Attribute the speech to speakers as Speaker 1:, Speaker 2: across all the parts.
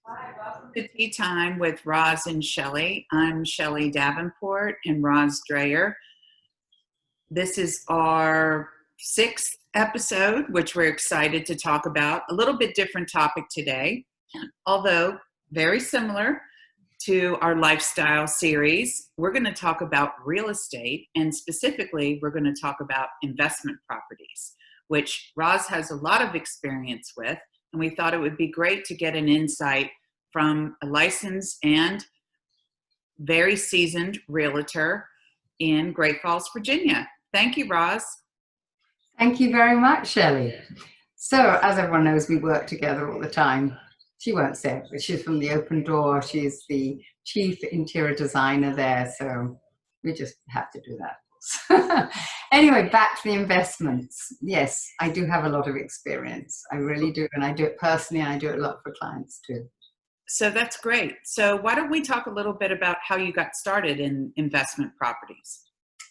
Speaker 1: Hi, welcome to Tea Time with Roz and Shelley. I'm Shelley Davenport and Roz Dreyer. This is our sixth episode, which we're excited to talk about. A little bit different topic today, although very similar to our lifestyle series. We're going to talk about real estate, and specifically, we're going to talk about investment properties, which Roz has a lot of experience with. And we thought it would be great to get an insight from a licensed and very seasoned realtor in Great Falls, Virginia. Thank you, Roz.
Speaker 2: Thank you very much, Shelley. So, as everyone knows, we work together all the time. She won't say it, but she's from the Open Door. She's the chief interior designer there, so we just have to do that. Anyway, back to the investments. Yes, I do have a lot of experience. I really do, and I do it personally, and I do it a lot for clients too.
Speaker 1: So that's great. So why don't we talk a little bit about how you got started in investment properties?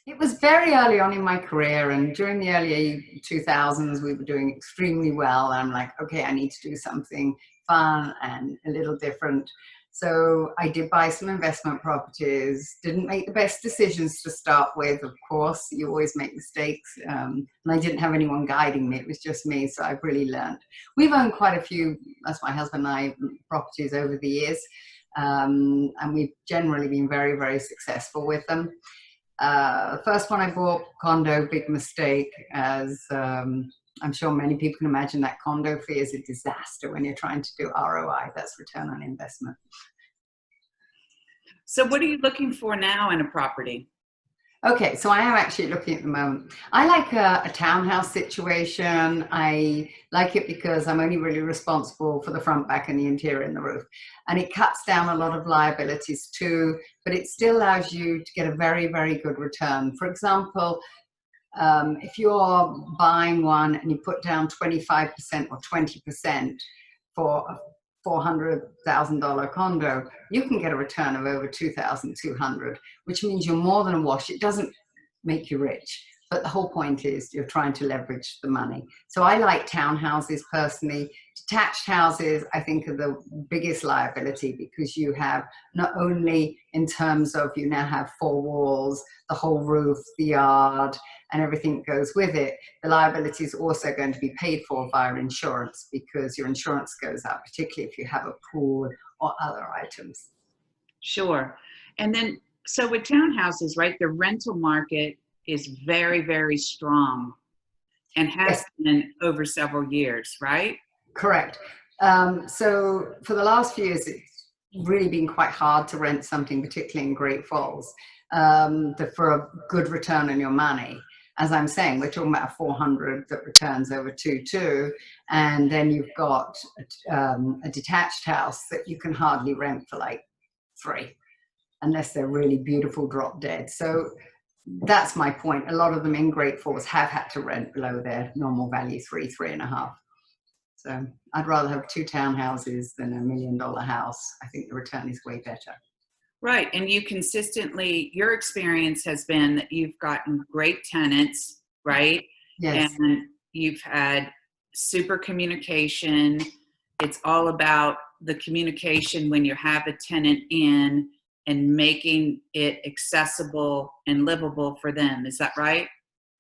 Speaker 2: It was very early on in my career, and during the early 2000s, we were doing extremely well. I'm like, okay, I need to do something fun and a little different. So I did buy some investment properties, didn't make the best decisions to start with, of course. You always make mistakes. And I didn't have anyone guiding me. It was just me. So I've really learned. We've owned quite a few, that's my husband and I, properties over the years. And we've generally been very, very successful with them. First one I bought, condo, big mistake, as I'm sure many people can imagine. That condo fee is a disaster when you're trying to do ROI. That's return on investment.
Speaker 1: So what are you looking for now in a property?
Speaker 2: Okay, so I am actually looking at the moment. I like a townhouse situation. I like it because I'm only really responsible for the front, back, and the interior and the roof. And it cuts down a lot of liabilities too, but it still allows you to get a very, very good return. For example, if you're buying one and you put down 25% or 20% for a $400,000 condo, you can get a return of over $2,200, which means you're more than a wash. It doesn't make you rich, but the whole point is you're trying to leverage the money. So I like townhouses personally. Detached houses, I think, are the biggest liability because you have not only in terms of you now have four walls, the whole roof, the yard, and everything that goes with it. The liability is also going to be paid for via insurance because your insurance goes up, particularly if you have a pool or other items.
Speaker 1: Sure. And then, so with townhouses, right, the rental market is very, very strong and has been over several years, right?
Speaker 2: Correct. So for the last few years, it's really been quite hard to rent something, particularly in Great Falls, for a good return on your money. As I'm saying, we're talking about a 400 that returns over 2.2, and then you've got a detached house that you can hardly rent for like 3, unless they're really beautiful drop dead. So that's my point. A lot of them in Great Falls have had to rent below their normal value, 3.5. So I'd rather have 2 townhouses than $1 million house. I think the return is way better.
Speaker 1: Right. And you consistently, your experience has been that you've gotten great tenants, right?
Speaker 2: Yes.
Speaker 1: And you've had super communication. It's all about the communication when you have a tenant in and making it accessible and livable for them. Is that right?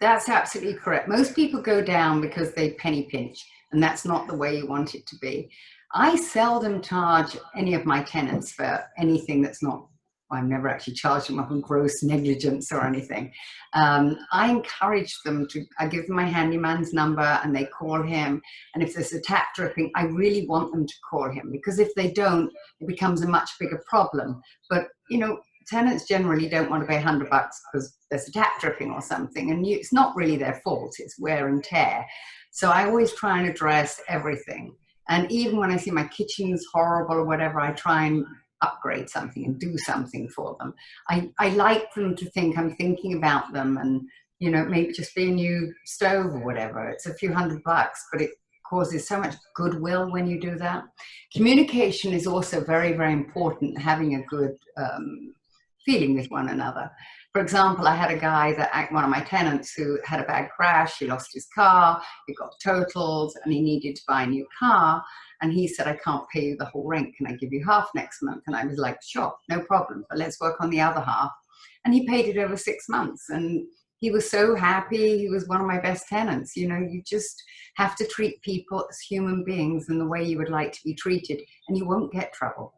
Speaker 2: That's absolutely correct. Most people go down because they penny pinch, and that's not the way you want it to be. I seldom charge any of my tenants for anything that's not, I've never actually charged them up on gross negligence or anything. I encourage them to, I give them my handyman's number and they call him. And if there's a tap dripping, I really want them to call him, because if they don't, it becomes a much bigger problem. But, you know, tenants generally don't want to pay $100 because there's a tap dripping or something. And it's not really their fault, it's wear and tear. So I always try and address everything. And even when I see my kitchen's horrible or whatever, I try and upgrade something and do something for them. I like them to think I'm thinking about them, and, you know, maybe just be a new stove or whatever. It's a few $100, but it causes so much goodwill when you do that. Communication is also very, very important, having a good feeling with one another. For example, I had a guy that, one of my tenants, who had a bad crash. He lost his car, he got totals, and he needed to buy a new car. And he said, I can't pay you the whole rent. Can I give you half next month? And I was like, sure, no problem. But let's work on the other half. And he paid it over 6 months. And he was so happy. He was one of my best tenants. You know, you just have to treat people as human beings in the way you would like to be treated, and you won't get trouble.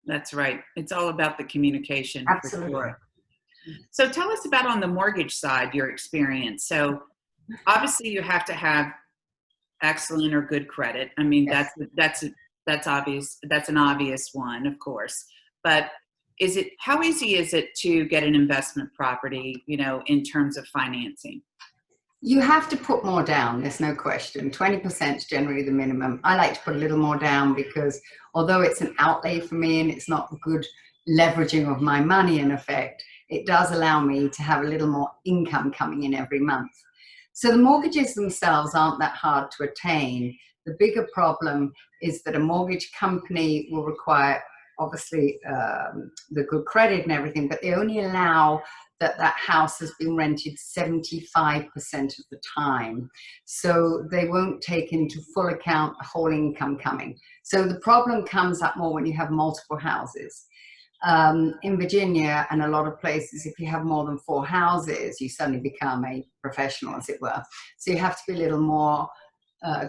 Speaker 1: That's right. It's all about the communication.
Speaker 2: Absolutely.
Speaker 1: For sure. So tell us about, on the mortgage side, your experience. So obviously you have to have excellent or good credit. I mean,
Speaker 2: Yes.
Speaker 1: that's obvious. That's an obvious one, of course. But how easy is it to get an investment property, you know, in terms of financing?
Speaker 2: You have to put more down, there's no question. 20% is generally the minimum. I like to put a little more down because although it's an outlay for me and it's not good leveraging of my money in effect, it does allow me to have a little more income coming in every month. So the mortgages themselves aren't that hard to attain. The bigger problem is that a mortgage company will require, obviously, the good credit and everything, but they only allow that house has been rented 75% of the time. So they won't take into full account the whole income coming. So the problem comes up more when you have multiple houses. In Virginia and a lot of places, if you have more than 4 houses, you suddenly become a professional, as it were. So you have to be a little more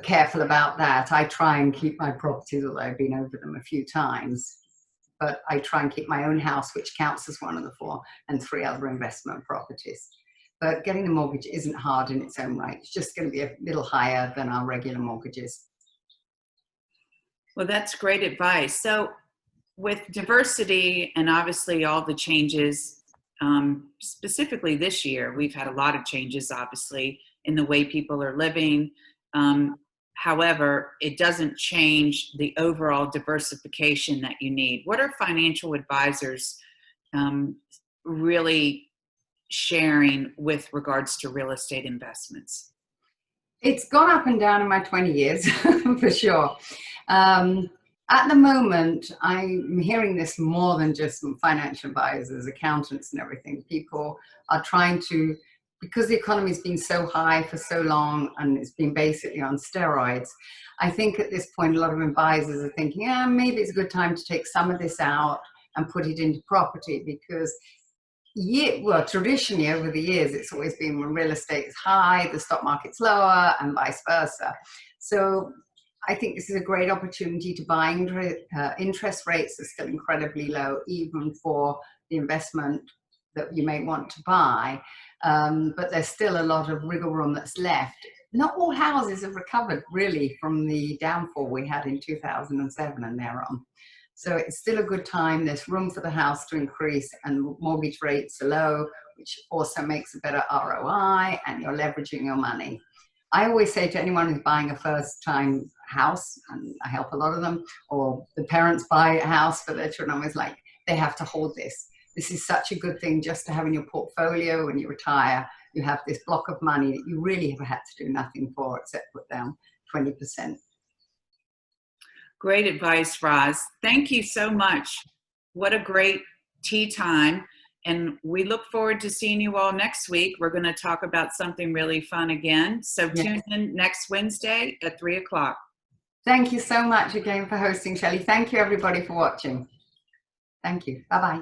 Speaker 2: careful about that. I try and keep my properties, although I've been over them a few times, but I try and keep my own house, which counts as one of the 4, and 3 other investment properties. But getting a mortgage isn't hard in its own right. It's just going to be a little higher than our regular mortgages.
Speaker 1: Well, that's great advice. So with diversity and obviously all the changes, specifically this year, we've had a lot of changes, obviously, in the way people are living. However, it doesn't change the overall diversification that you need. What are financial advisors really sharing with regards to real estate investments?
Speaker 2: It's gone up and down in my 20 years, for sure. At the moment, I'm hearing this more than just from financial advisors, accountants and everything. People are trying to, because the economy's been so high for so long and it's been basically on steroids, I think at this point a lot of advisors are thinking, yeah, maybe it's a good time to take some of this out and put it into property, because traditionally over the years, it's always been when real estate is high, the stock market's lower, and vice versa. So I think this is a great opportunity to buy. Interest rates are still incredibly low, even for the investment that you may want to buy. But there's still a lot of wriggle room that's left. Not all houses have recovered really from the downfall we had in 2007 and thereon. So it's still a good time. There's room for the house to increase, and mortgage rates are low, which also makes a better ROI, and you're leveraging your money. I always say to anyone who's buying a first-time house, and I help a lot of them, or the parents buy a house for their children, I'm always like, they have to hold this. This is such a good thing just to have in your portfolio when you retire. You have this block of money that you really have had to do nothing for except put down 20%.
Speaker 1: Great advice, Roz. Thank you so much. What a great tea time. And we look forward to seeing you all next week. We're going to talk about something really fun again. So tune in next Wednesday at 3 o'clock.
Speaker 2: Thank you so much again for hosting, Shelley. Thank you, everybody, for watching. Thank you. Bye-bye.